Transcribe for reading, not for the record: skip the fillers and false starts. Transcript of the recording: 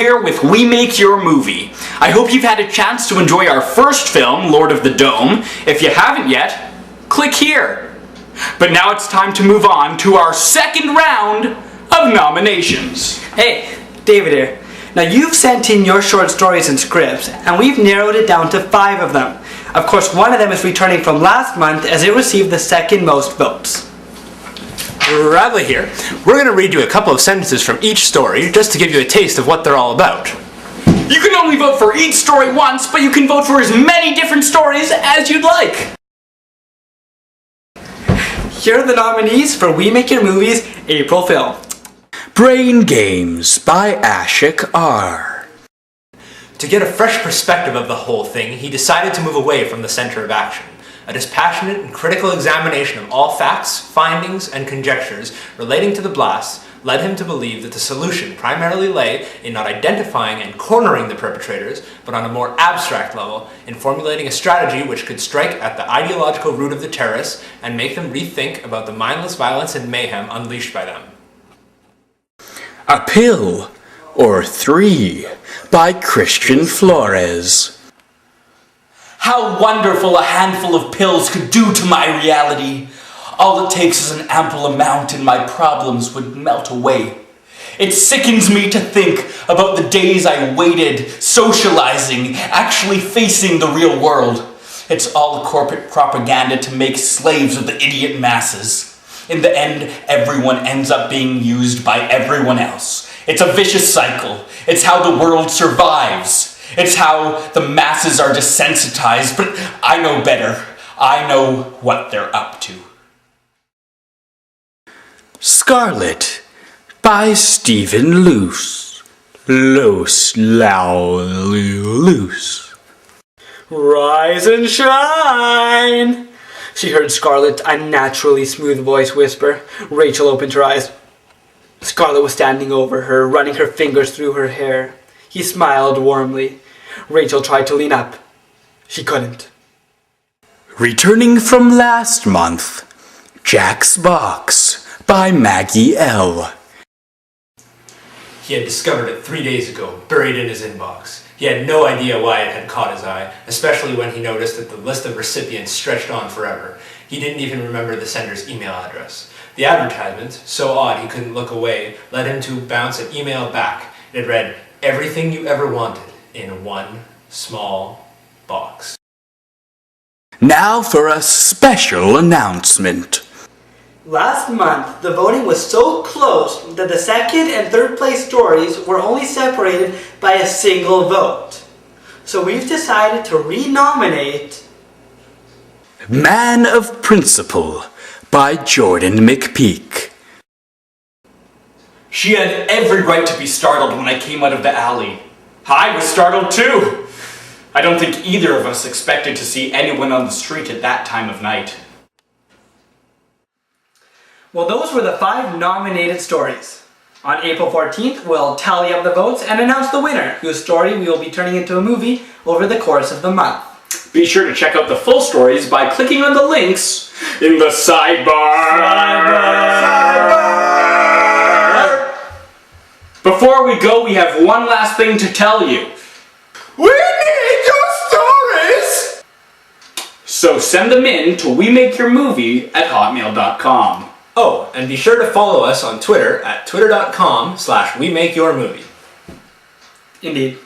here with We Make Your Movie. I hope you've had a chance to enjoy our first film, Lord of the Dome. If you haven't yet, click here. But now it's time to move on to our second round of nominations. Hey, David here. Now you've sent in your short stories and scripts, and we've narrowed it down to 5 of them. Of course, one of them is returning from last month as it received the second most votes. Radley here. We're going to read you a couple of sentences from each story just to give you a taste of what they're all about. You can only vote for each story once, but you can vote for as many different stories as you'd like. Here are the nominees for We Make Your Movie's April film. Brain Games by Ashik R. To get a fresh perspective of the whole thing, he decided to move away from the center of action. A dispassionate and critical examination of all facts, findings, and conjectures relating to the blast led him to believe that the solution primarily lay in not identifying and cornering the perpetrators, but on a more abstract level, in formulating a strategy which could strike at the ideological root of the terrorists and make them rethink about the mindless violence and mayhem unleashed by them. A Pill or Three by Christian Flores. How wonderful a handful of pills could do to my reality. All it takes is an ample amount and my problems would melt away. It sickens me to think about the days I waited, socializing, actually facing the real world. It's all corporate propaganda to make slaves of the idiot masses. In the end, everyone ends up being used by everyone else. It's a vicious cycle. It's how the world survives. It's how the masses are desensitized, but I know better. I know what they're up to. Scarlet by Stephen Luce. Loose. Rise and shine! She heard Scarlett's unnaturally smooth voice whisper. Rachel opened her eyes. Scarlett was standing over her, running her fingers through her hair. He smiled warmly. Rachel tried to lean up. She couldn't. Returning from last month, Jack's Box by Maggie L. He had discovered it 3 days ago, buried in his inbox. He had no idea why it had caught his eye, especially when he noticed that the list of recipients stretched on forever. He didn't even remember the sender's email address. The advertisement, so odd he couldn't look away, led him to bounce an email back. It read, "Everything you ever wanted in one small box." Now for a special announcement. Last month, the voting was so close that the second and third place stories were only separated by a single vote. So we've decided to renominate Man of Principle by Jordan McPeak. She had every right to be startled when I came out of the alley. I was startled too. I don't think either of us expected to see anyone on the street at that time of night. Well, those were the 5 nominated stories. On April 14th, we'll tally up the votes and announce the winner, whose story we will be turning into a movie over the course of the month. Be sure to check out the full stories by clicking on the links in the sidebar. Before we go, we have one last thing to tell you. We need your stories! So send them in to WeMakeYourMovie@hotmail.com. Oh, and be sure to follow us on Twitter at twitter.com/WeMakeYourMovie. Indeed.